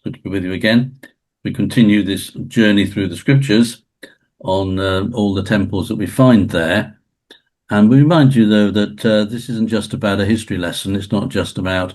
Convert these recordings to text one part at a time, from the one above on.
Good to be with you again. We continue this journey through the scriptures on all the temples that we find there. And we remind you, though, that this isn't just about a history lesson. It's not just about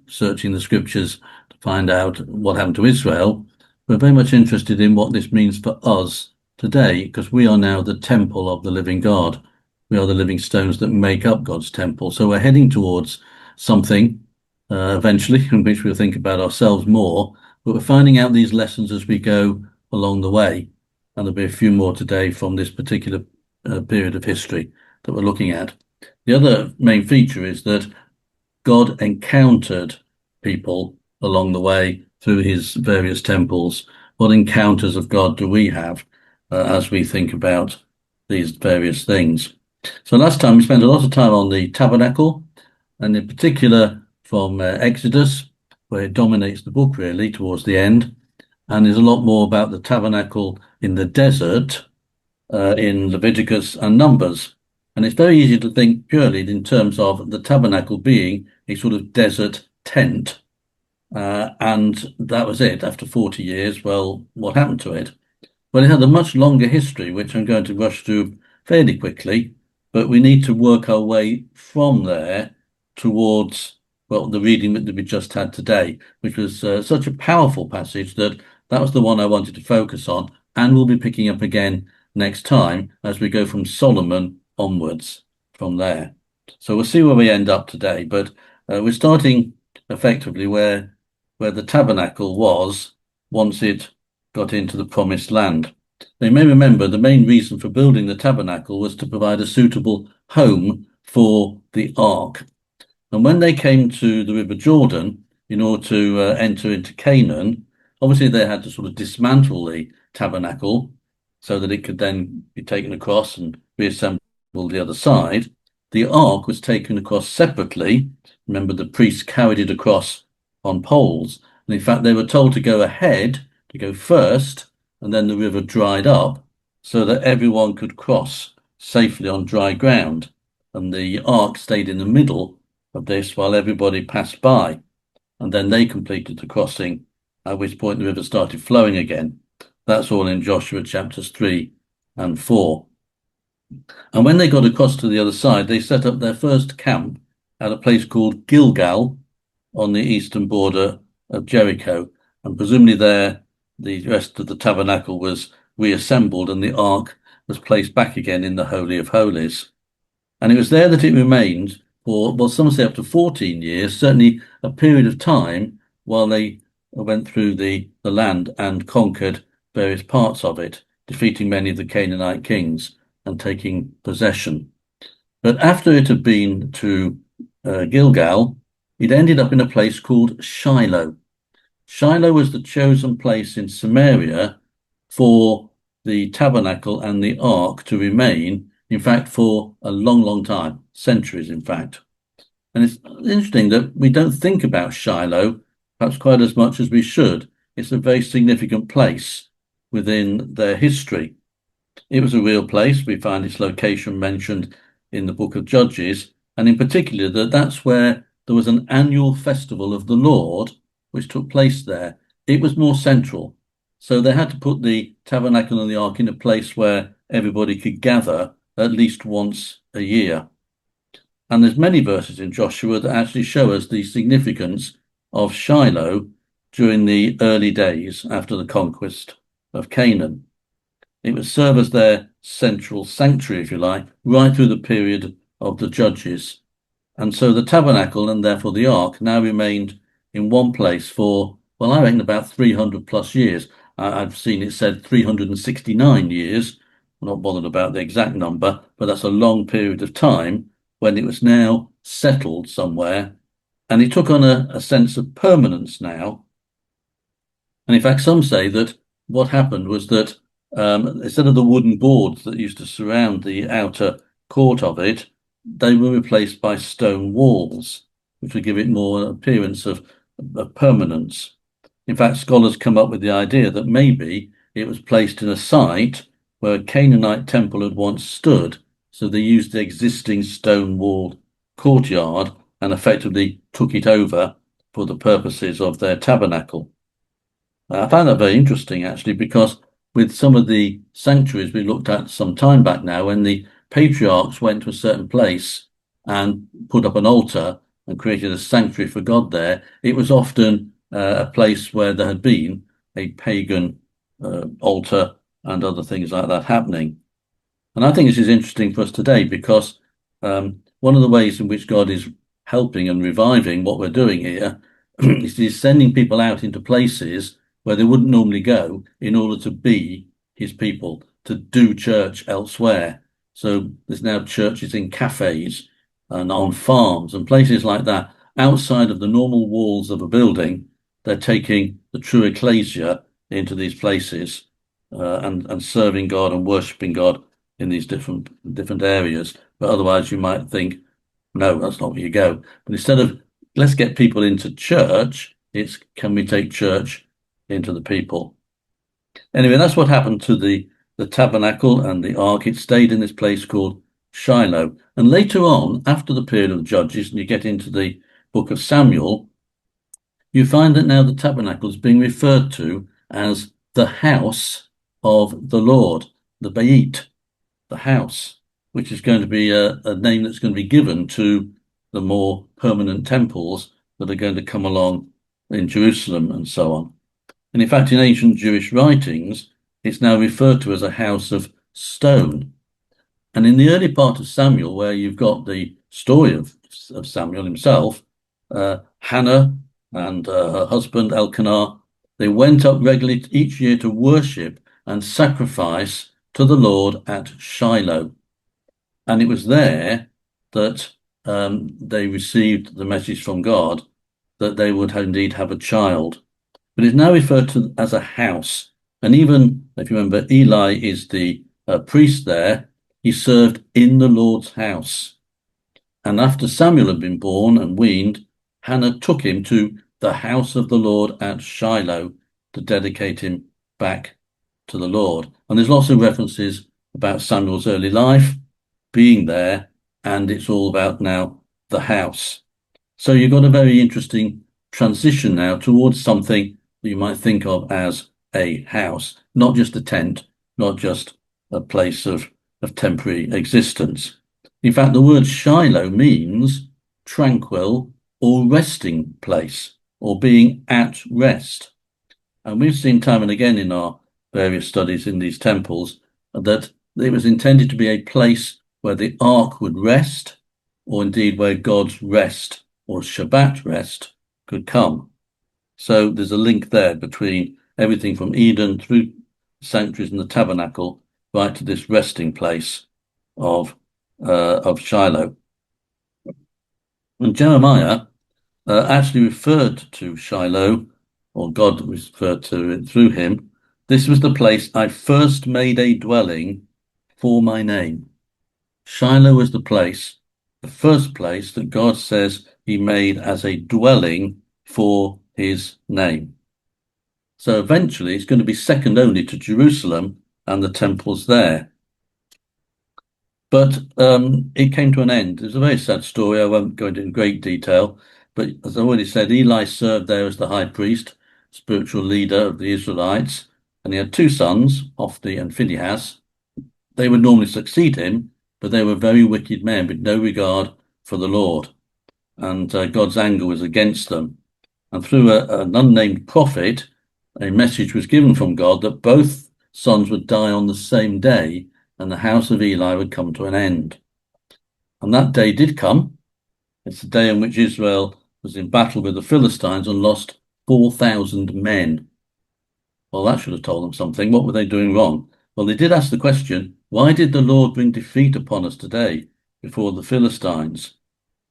searching the scriptures to find out what happened to Israel. We're very much interested in what this means for us today, because we are now the temple of the living God. We are the living stones that make up God's temple. So we're heading towards something eventually in which we'll think about ourselves more, but we're finding out these lessons as we go along the way. And there'll be a few more today from this particular period of history that we're looking at. The other main feature is that God encountered people along the way through his various temples. What encounters of God do we have as we think about these various things? So last time we spent a lot of time on the tabernacle, and in particular from Exodus, where it dominates the book really towards the end, and there's a lot more about the tabernacle in the desert in Leviticus and Numbers. And it's very easy to think purely in terms of the tabernacle being a sort of desert tent. And that was it. After 40 years, well, what happened to it? Well, it had a much longer history, which I'm going to rush through fairly quickly, but we need to work our way from there towards, well, the reading that we just had today, which was such a powerful passage that was the one I wanted to focus on, and we'll be picking up again next time as we go from Solomon onwards from there. So we'll see where we end up today, but we're starting effectively where the tabernacle was once it got into the promised land. Now, you may remember the main reason for building the tabernacle was to provide a suitable home for the ark. And when they came to the River Jordan in order to enter into Canaan, obviously they had to sort of dismantle the tabernacle so that it could then be taken across and reassembled the other side. The ark was taken across separately. Remember, the priests carried it across on poles. And in fact, they were told to go ahead, to go first, and then the river dried up so that everyone could cross safely on dry ground. And the ark stayed in the middle of this while everybody passed by. And then they completed the crossing, at which point the river started flowing again. That's all in Joshua chapters 3 and 4. And when they got across to the other side, they set up their first camp at a place called Gilgal on the eastern border of Jericho. And presumably there, the rest of the tabernacle was reassembled and the ark was placed back again in the Holy of Holies. And it was there that it remained for, well, some say up to 14 years, certainly a period of time while they went through the land and conquered various parts of it, defeating many of the Canaanite kings and taking possession. But after it had been to Gilgal, it ended up in a place called Shiloh. Shiloh was the chosen place in Samaria for the tabernacle and the ark to remain, in fact, for a long, long time, centuries, in fact. And it's interesting that we don't think about Shiloh perhaps quite as much as we should. It's a very significant place within their history. It was a real place. We find its location mentioned in the book of Judges, and in particular that's where there was an annual festival of the Lord which took place there. It was more central. So they had to put the tabernacle and the ark in a place where everybody could gather at least once a year. And there's many verses in Joshua that actually show us the significance of Shiloh during the early days after the conquest of Canaan. It would serve as their central sanctuary, if you like, right through the period of the Judges. And so the tabernacle and therefore the ark now remained in one place for, well, I reckon about 300 plus years. I've seen it said 369 years. I'm not bothered about the exact number, but that's a long period of time when it was now settled somewhere. And it took on a sense of permanence now. And in fact, some say that what happened was that instead of the wooden boards that used to surround the outer court of it, they were replaced by stone walls, which would give it more appearance of permanence. In fact, scholars come up with the idea that maybe it was placed in a site where a Canaanite temple had once stood, so they used the existing stone walled courtyard and effectively took it over for the purposes of their tabernacle. I found that very interesting, actually, because with some of the sanctuaries we looked at some time back now, when the patriarchs went to a certain place and put up an altar and created a sanctuary for God there, it was often a place where there had been a pagan altar and other things like that happening. And I think this is interesting for us today because one of the ways in which God is helping and reviving what we're doing here is he's sending people out into places where they wouldn't normally go in order to be his people, to do church elsewhere. So there's now churches in cafes and on farms and places like that. Outside of the normal walls of a building, they're taking the true ecclesia into these places and serving God and worshipping God in these different areas. But otherwise, you might think, no, that's not where you go. But instead of let's get people into church, it's can we take church into the people? Anyway, that's what happened to the tabernacle and the ark. It stayed in this place called Shiloh. And later on, after the period of Judges, and you get into the book of Samuel, you find that now the tabernacle is being referred to as the house of the Lord, the Beit, the house, which is going to be a name that's going to be given to the more permanent temples that are going to come along in Jerusalem and so on. And in fact, in ancient Jewish writings, it's now referred to as a house of stone. And in the early part of Samuel, where you've got the story of Samuel himself, Hannah and her husband Elkanah, they went up regularly each year to worship and sacrifice to the Lord at Shiloh. And it was there that they received the message from God that they would indeed have a child. But it's now referred to as a house. And even, if you remember, Eli is the priest there. He served in the Lord's house. And after Samuel had been born and weaned, Hannah took him to the house of the Lord at Shiloh to dedicate him back to the Lord. And there's lots of references about Samuel's early life being there, and it's all about now the house. So you've got a very interesting transition now towards something that you might think of as a house, not just a tent, not just a place of temporary existence. In fact, the word Shiloh means tranquil or resting place or being at rest. And we've seen time and again in our various studies in these temples that it was intended to be a place where the ark would rest, or indeed where God's rest or Shabbat rest could come. So there's a link there between everything from Eden through sanctuaries and the tabernacle right to this resting place of Shiloh. And Jeremiah actually referred to Shiloh, or God referred to it through him. This was the place I first made a dwelling for my name. Shiloh was the place, the first place that God says he made as a dwelling for his name. So eventually it's going to be second only to Jerusalem and the temples there. But it came to an end. It's a very sad story. I won't go into it in great detail. But as I already said, Eli served there as the high priest, spiritual leader of the Israelites. And he had two sons, Hophni and Phinehas. They would normally succeed him, but they were very wicked men with no regard for the Lord. And God's anger was against them. And through an unnamed prophet, a message was given from God that both sons would die on the same day and the house of Eli would come to an end. And that day did come. It's the day in which Israel was in battle with the Philistines and lost 4,000 men. Well, that should have told them something. What were they doing wrong? Well, they did ask the question, why did the Lord bring defeat upon us today before the Philistines?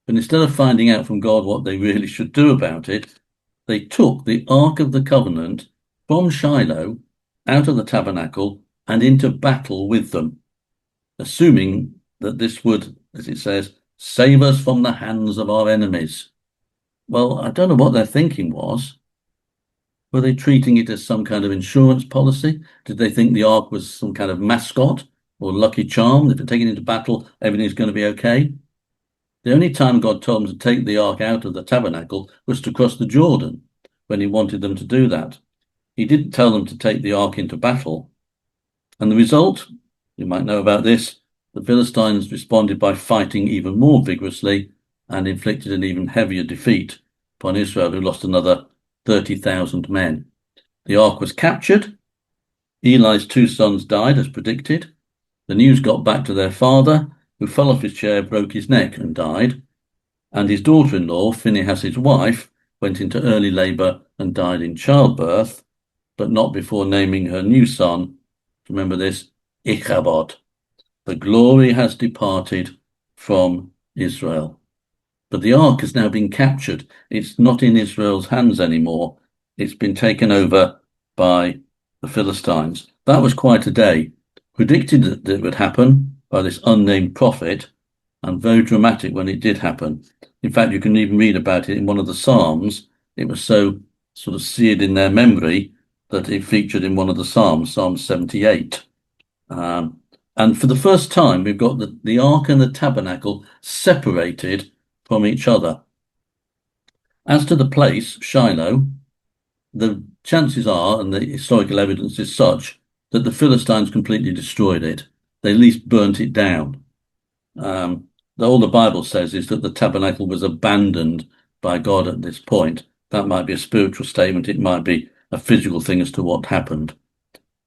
But instead of finding out from God what they really should do about it, they took the Ark of the Covenant from Shiloh out of the tabernacle and into battle with them, assuming that this would, as it says, save us from the hands of our enemies. Well, I don't know what their thinking was. Were they treating it as some kind of insurance policy? Did they think the Ark was some kind of mascot or lucky charm? If they're taken into battle, everything's going to be okay? The only time God told them to take the ark out of the tabernacle was to cross the Jordan, when he wanted them to do that. He didn't tell them to take the ark into battle. And the result, you might know about this, the Philistines responded by fighting even more vigorously and inflicted an even heavier defeat upon Israel, who lost another 30,000 men. The ark was captured. Eli's two sons died, as predicted. The news got back to their father, who fell off his chair, broke his neck, and died. And his daughter-in-law, Phinehas's wife, went into early labour and died in childbirth, but not before naming her new son, remember this, Ichabod. The glory has departed from Israel. But the ark has now been captured. It's not in Israel's hands anymore. It's been taken over by the Philistines. That was quite a day. Predicted that it would happen by this unnamed prophet, and very dramatic when it did happen. In fact, you can even read about it in one of the Psalms. It was so sort of seared in their memory that it featured in one of the Psalms, Psalm 78. And for the first time, we've got the ark and the tabernacle separated from each other. As to the place, Shiloh, the chances are, and the historical evidence is such, that the Philistines completely destroyed it. They at least burnt it down. All the Bible says is that the tabernacle was abandoned by God at this point. That might be a spiritual statement. It might be a physical thing as to what happened.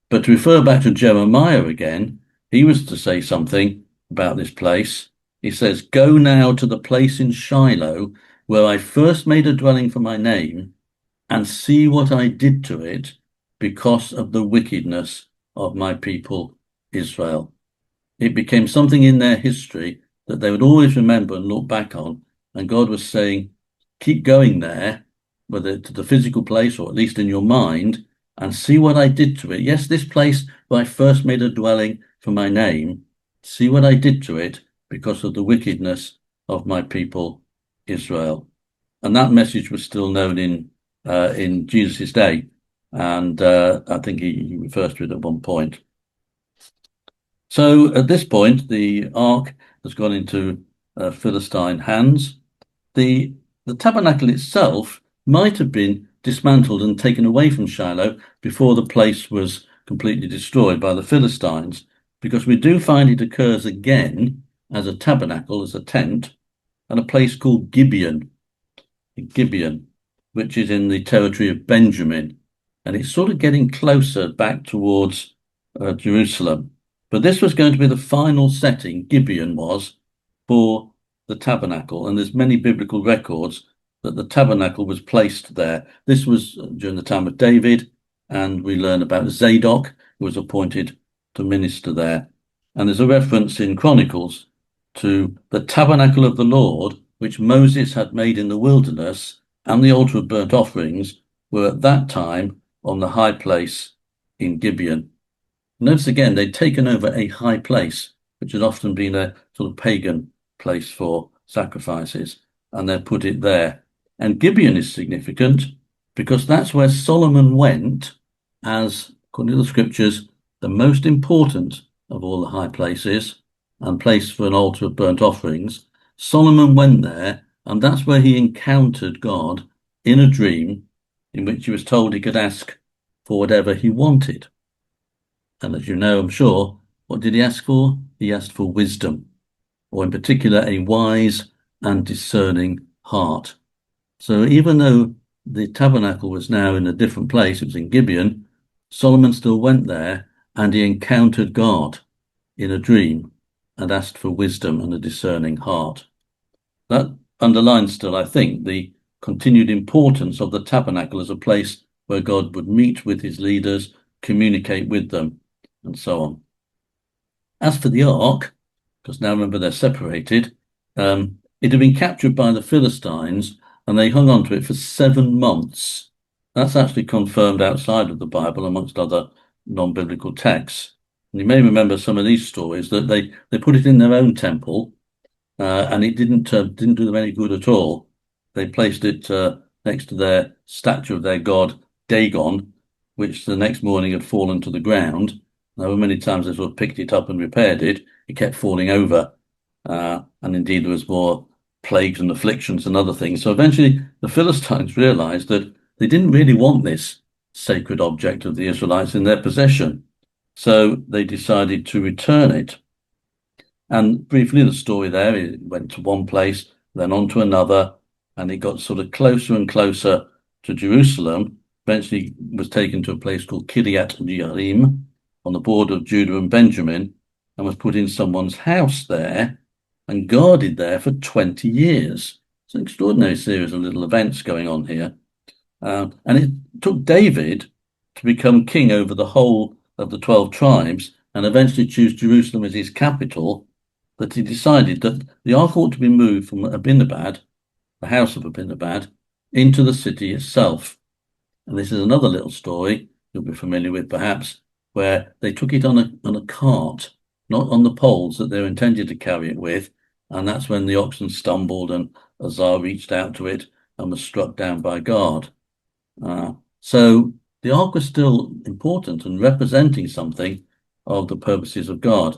But to refer back to Jeremiah again, he was to say something about this place. He says, "Go now to the place in Shiloh where I first made a dwelling for my name, and see what I did to it because of the wickedness of my people Israel." It became something in their history that they would always remember and look back on. And God was saying, keep going there, whether to the physical place or at least in your mind, and see what I did to it. Yes, this place where I first made a dwelling for my name, see what I did to it because of the wickedness of my people Israel. And that message was still known in Jesus' day. And I think he refers to it at one point. So at this point, the ark has gone into Philistine hands. The tabernacle itself might have been dismantled and taken away from Shiloh before the place was completely destroyed by the Philistines, because we do find it occurs again as a tabernacle, as a tent, at a place called Gibeon, which is in the territory of Benjamin. And it's sort of getting closer back towards Jerusalem. But this was going to be the final setting, Gibeon was, for the tabernacle. And there's many biblical records that the tabernacle was placed there. This was during the time of David, and we learn about Zadok, who was appointed to minister there. And there's a reference in Chronicles to the tabernacle of the Lord, which Moses had made in the wilderness, and the altar of burnt offerings were at that time on the high place in Gibeon. Notice again, they'd taken over a high place, which had often been a sort of pagan place for sacrifices, and they put it there. And Gibeon is significant because that's where Solomon went as, according to the scriptures, the most important of all the high places and place for an altar of burnt offerings. Solomon went there, and that's where he encountered God in a dream in which he was told he could ask for whatever he wanted. And as you know, I'm sure, what did he ask for? He asked for wisdom, or in particular, a wise and discerning heart. So even though the tabernacle was now in a different place, it was in Gibeon, Solomon still went there and he encountered God in a dream and asked for wisdom and a discerning heart. That underlines still, I think, the continued importance of the tabernacle as a place where God would meet with his leaders, communicate with them, and so on. As for the ark, because now remember they're separated, it had been captured by the Philistines and they hung on to it for 7 months. That's actually confirmed outside of the Bible, amongst other non-biblical texts. And you may remember some of these stories that they put it in their own temple, and it didn't do them any good at all. They placed it next to their statue of their god Dagon, which the next morning had fallen to the ground. However many times they sort of picked it up and repaired it, it kept falling over. And indeed, there was more plagues and afflictions and other things. So eventually the Philistines realized that they didn't really want this sacred object of the Israelites in their possession. So they decided to return it. And briefly, the story there, it went to one place, then on to another, and it got sort of closer and closer to Jerusalem. Eventually was taken to a place called Kiryat Jearim on the border of Judah and Benjamin, and was put in someone's house there and guarded there for 20 years. It's an extraordinary series of little events going on here. And it took David to become king over the whole of the 12 tribes and eventually choose Jerusalem as his capital, that he decided that the ark ought to be moved from Abinadab, the house of Abinadab, into the city itself. And this is another little story you'll be familiar with perhaps, where they took it on a cart, not on the poles that they were intended to carry it with. And that's when the oxen stumbled and Uzzah reached out to it and was struck down by God. So the ark was still important and representing something of the purposes of God.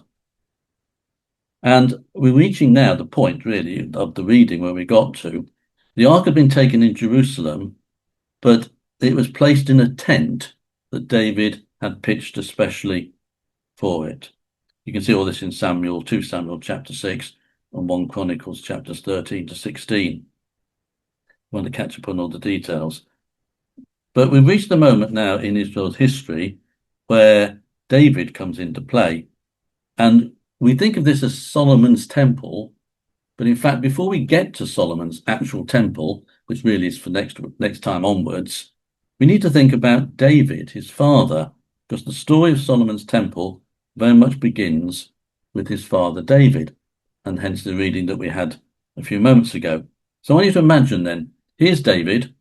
And we're reaching now the point, really, of the reading where we got to. The ark had been taken in Jerusalem, but it was placed in a tent that David had pitched especially for it. You can see all this in 2 Samuel chapter 6 and 1 Chronicles chapters 13 to 16. I want to catch up on all the details. But we've reached the moment now in Israel's history where David comes into play. And we think of this as Solomon's temple, but in fact, before we get to Solomon's actual temple, which really is for next time onwards, we need to think about David, his father, because the story of Solomon's temple very much begins with his father David, and hence the reading that we had a few moments ago. So I want you to imagine then, here's David,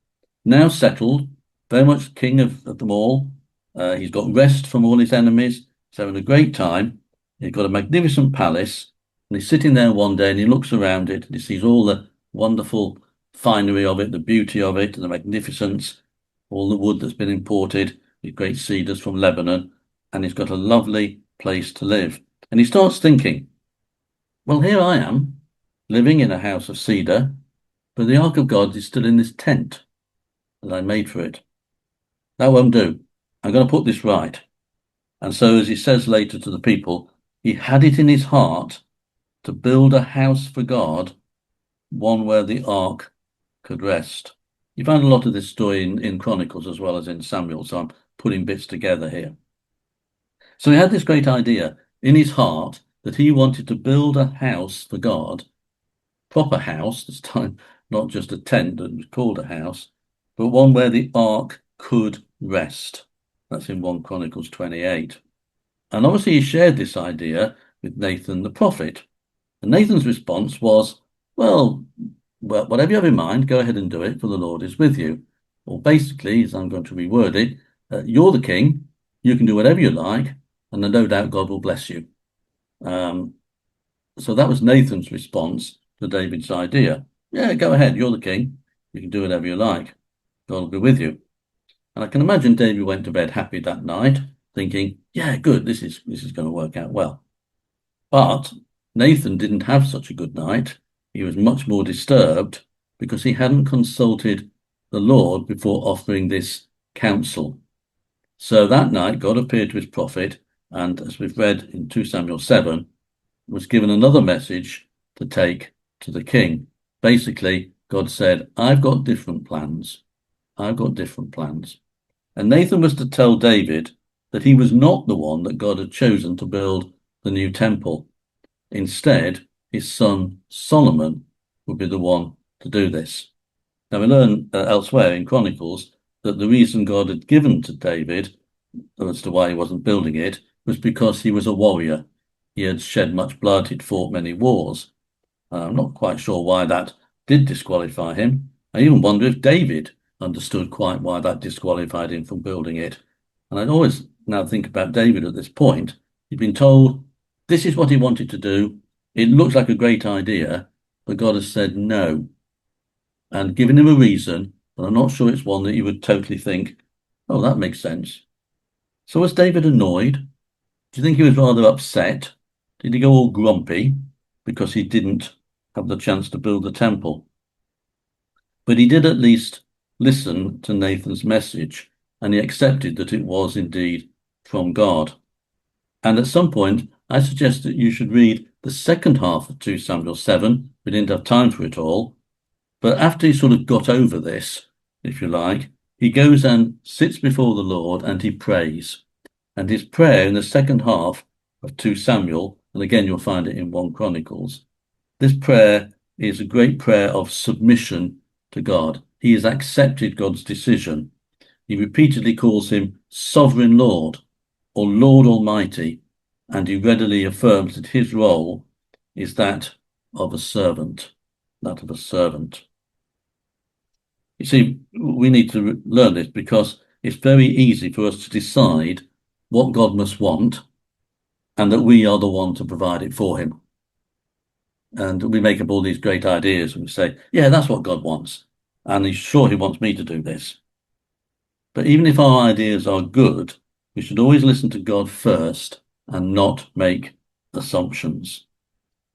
now settled, very much king of them all. He's got rest from all his enemies. He's having a great time. He's got a magnificent palace, and he's sitting there one day and he looks around it and he sees all the wonderful finery of it, the beauty of it, and the magnificence, all the wood that's been imported, the great cedars from Lebanon, and he's got a lovely place to live. And he starts thinking, well, here I am, living in a house of cedar, but the Ark of God is still in this tent that I made for it. That won't do. I'm going to put this right. And so, as he says later to the people, he had it in his heart to build a house for God, one where the ark could rest. You find a lot of this story in Chronicles as well as in Samuel, so I'm putting bits together here. So he had this great idea in his heart that he wanted to build a house for God, proper house, this time not just a tent that was called a house, but one where the ark could rest. That's in 1 Chronicles 28. And obviously he shared this idea with Nathan the prophet. And Nathan's response was, well, whatever you have in mind, go ahead and do it, for the Lord is with you. Or basically, as I'm going to reword it, you're the king, you can do whatever you like, and no doubt God will bless you. So that was Nathan's response to David's idea. Yeah, go ahead, you're the king, you can do whatever you like, God will be with you. And I can imagine David went to bed happy that night, thinking, yeah, good, this is going to work out well. But Nathan didn't have such a good night. He was much more disturbed because he hadn't consulted the Lord before offering this counsel. So that night, God appeared to his prophet, and as we've read in 2 Samuel 7, was given another message to take to the king. Basically, God said, I've got different plans. I've got different plans. And Nathan was to tell David that he was not the one that God had chosen to build the new temple. Instead, his son Solomon would be the one to do this. Now we learn elsewhere in Chronicles that the reason God had given to David as to why he wasn't building it was because he was a warrior. He had shed much blood, he'd fought many wars. I'm not quite sure why that did disqualify him. I even wonder if David understood quite why that disqualified him from building it. And I'd always now think about David at this point. He'd been told this is what he wanted to do. It looks like a great idea, but God has said no and given him a reason, but I'm not sure it's one that you would totally think, oh, that makes sense. So was David annoyed? Do you think he was rather upset? Did he go all grumpy because he didn't have the chance to build the temple. But he did at least listen to Nathan's message, and he accepted that it was indeed from God. And at some point, I suggest that you should read the second half of 2 Samuel 7. We didn't have time for it all. But after he sort of got over this, if you like, he goes and sits before the Lord and he prays. And his prayer in the second half of 2 Samuel, and again you'll find it in 1 Chronicles, this prayer is a great prayer of submission to God. He has accepted God's decision. He repeatedly calls him Sovereign Lord or Lord Almighty, and he readily affirms that his role is that of a servant, that of a servant. You see, we need to learn this because it's very easy for us to decide what God must want and that we are the one to provide it for him. And we make up all these great ideas and we say, yeah, that's what God wants. And he's sure he wants me to do this. But even if our ideas are good, we should always listen to God first and not make assumptions.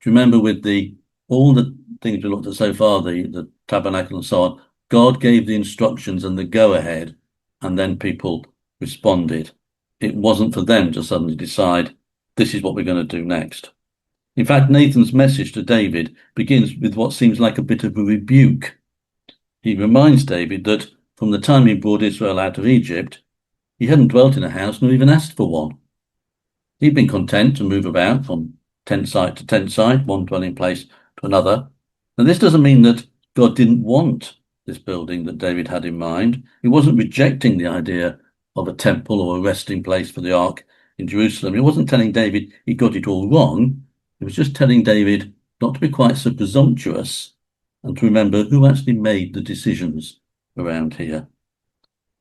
Do you remember with all the things we looked at so far, the tabernacle and so on, God gave the instructions and the go-ahead, and then people responded. It wasn't for them to suddenly decide, this is what we're going to do next. In fact, Nathan's message to David begins with what seems like a bit of a rebuke. He reminds David that from the time he brought Israel out of Egypt, he hadn't dwelt in a house nor even asked for one. He'd been content to move about from tent site to tent site, one dwelling place to another. And this doesn't mean that God didn't want this building that David had in mind. He wasn't rejecting the idea of a temple or a resting place for the ark in Jerusalem. He wasn't telling David he got it all wrong. He was just telling David not to be quite so presumptuous and to remember who actually made the decisions around here.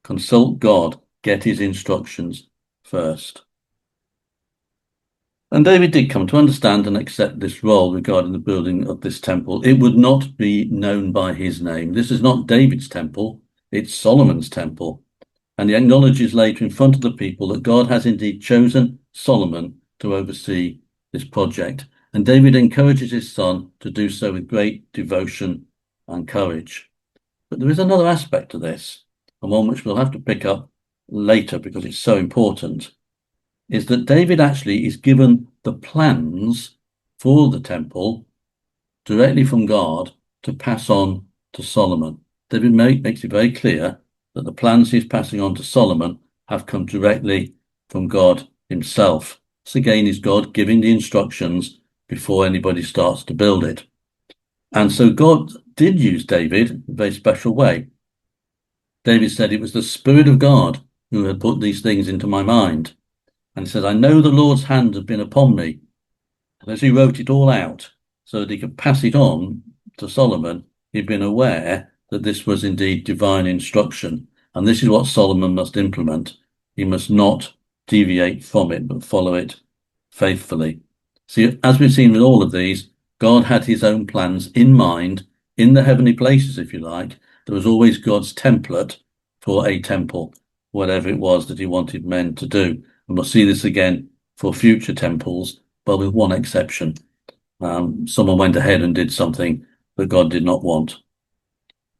Consult God, get his instructions first. And David did come to understand and accept this role regarding the building of this temple. It would not be known by his name. This is not David's temple, it's Solomon's temple. And he acknowledges later in front of the people that God has indeed chosen Solomon to oversee this project. And David encourages his son to do so with great devotion and courage. But there is another aspect to this, and one which we'll have to pick up later because it's so important, is that David actually is given the plans for the temple directly from God to pass on to Solomon. David makes it very clear that the plans he's passing on to Solomon have come directly from God himself. This again is God giving the instructions before anybody starts to build it. And so God did use David in a very special way. David said it was the Spirit of God who had put these things into my mind. And he says, I know the Lord's hand has been upon me. And as he wrote it all out so that he could pass it on to Solomon, he'd been aware that this was indeed divine instruction. And this is what Solomon must implement. He must not deviate from it, but follow it faithfully. See, as we've seen with all of these, God had his own plans in mind in the heavenly places, if you like. There was always God's template for a temple, whatever it was that he wanted men to do. And we'll see this again for future temples, but with one exception. Someone went ahead and did something that God did not want.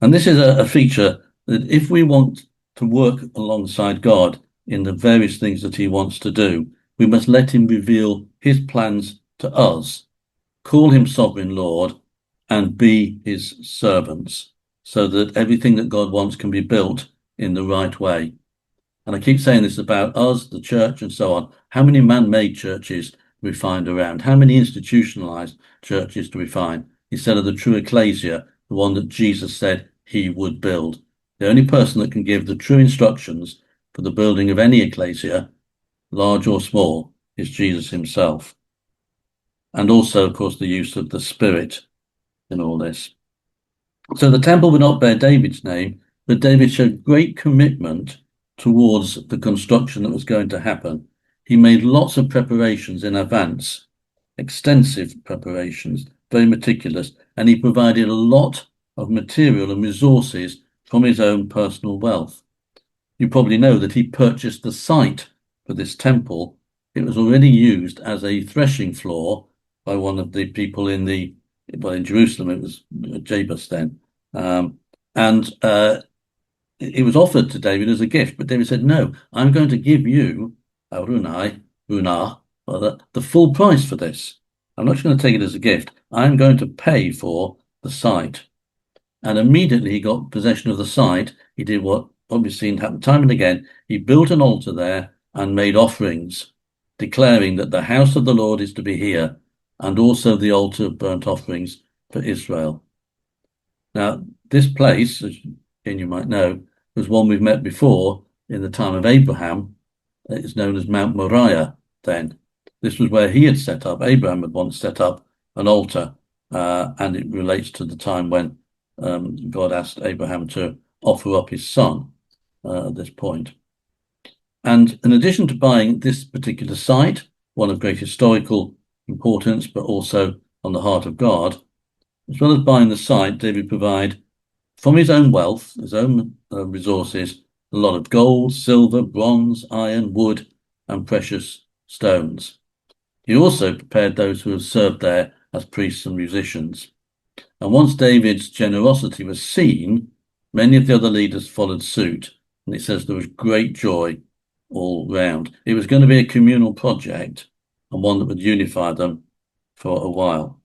And this is a feature that if we want to work alongside God in the various things that he wants to do, we must let him reveal his plans to us, call him Sovereign Lord, and be his servants, so that everything that God wants can be built in the right way. And I keep saying this about us, the church, and so on. How many man-made churches do we find around? How many institutionalized churches do we find? Instead of the true ecclesia, the one that Jesus said he would build. The only person that can give the true instructions for the building of any ecclesia, large or small, is Jesus himself. And also, of course, the use of the Spirit in all this. So the temple would not bear David's name, but David showed great commitment towards the construction that was going to happen. He made lots of preparations in advance, extensive preparations, very meticulous, and he provided a lot of material and resources from his own personal wealth. You probably know that he purchased the site for this temple. It was already used as a threshing floor by one of the people in the well, in Jerusalem, it was Jebus then. And it was offered to David as a gift, but David said, no, I'm going to give you, Runah, the full price for this. I'm not just going to take it as a gift. I'm going to pay for the site. And immediately he got possession of the site. He did what we've seen happen time and again. He built an altar there and made offerings, declaring that the house of the Lord is to be here, and also the altar of burnt offerings for Israel. Now, this place, as you might know, was one we've met before in the time of Abraham. It's known as Mount Moriah then. This was where he had set up, Abraham had once set up an altar, and it relates to the time when God asked Abraham to offer up his son at this point. And in addition to buying this particular site, one of great historical importance, but also on the heart of God, as well as buying the site, David provided from his own wealth, his own resources, a lot of gold, silver, bronze, iron, wood, and precious stones. He also prepared those who had served there as priests and musicians. And once David's generosity was seen, many of the other leaders followed suit. And it says there was great joy all round. It was going to be a communal project and one that would unify them for a while.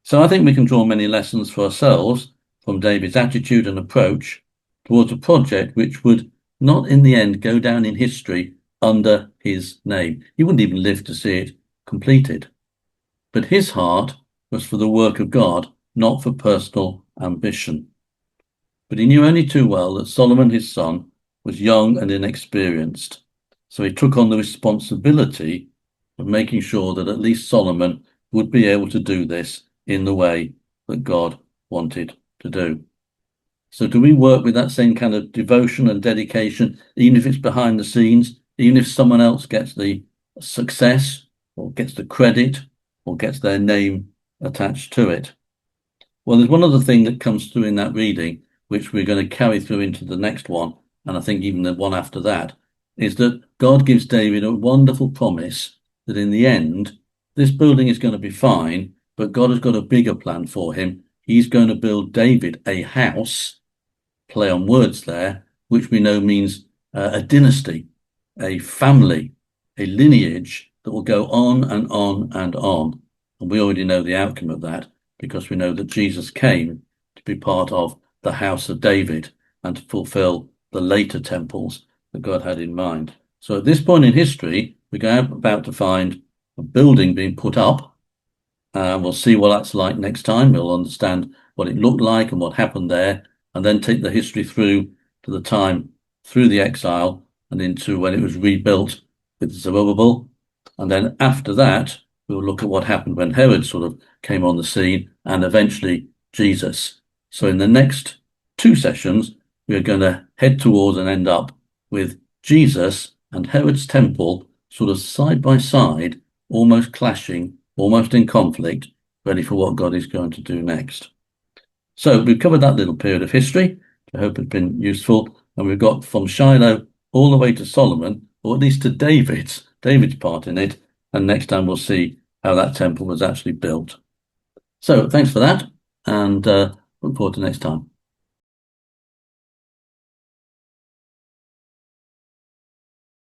So I think we can draw many lessons for ourselves from David's attitude and approach towards a project which would not in the end go down in history under his name. He wouldn't even live to see it completed. But his heart was for the work of God, not for personal ambition. But he knew only too well that Solomon, his son, was young and inexperienced. So he took on the responsibility of making sure that at least Solomon would be able to do this in the way that God wanted to do. So do we work with that same kind of devotion and dedication, even if it's behind the scenes, even if someone else gets the success or gets the credit or gets their name attached to it? Well, there's one other thing that comes through in that reading, which we're going to carry through into the next one, and I think even the one after that, is that God gives David a wonderful promise that in the end, this building is going to be fine, but God has got a bigger plan for him. He's going to build David a house, play on words there, which we know means a dynasty, a family, a lineage that will go on and on and on. And we already know the outcome of that because we know that Jesus came to be part of the house of David and to fulfill the later temples that God had in mind. So at this point in history, we're about to find a building being put up. We'll see what that's like next time. We'll understand what it looked like and what happened there, and then take the history through to the time through the exile and into when it was rebuilt with Zerubbabel. And then after that, we'll look at what happened when Herod sort of came on the scene and eventually Jesus. So in the next two sessions, we're going to head towards and end up with Jesus and Herod's temple sort of side by side, almost clashing, almost in conflict, ready for what God is going to do next. So we've covered that little period of history. I hope it's been useful. And we've got from Shiloh all the way to Solomon, or at least to David's part in it. And next time we'll see how that temple was actually built. So thanks for that, and look forward to next time.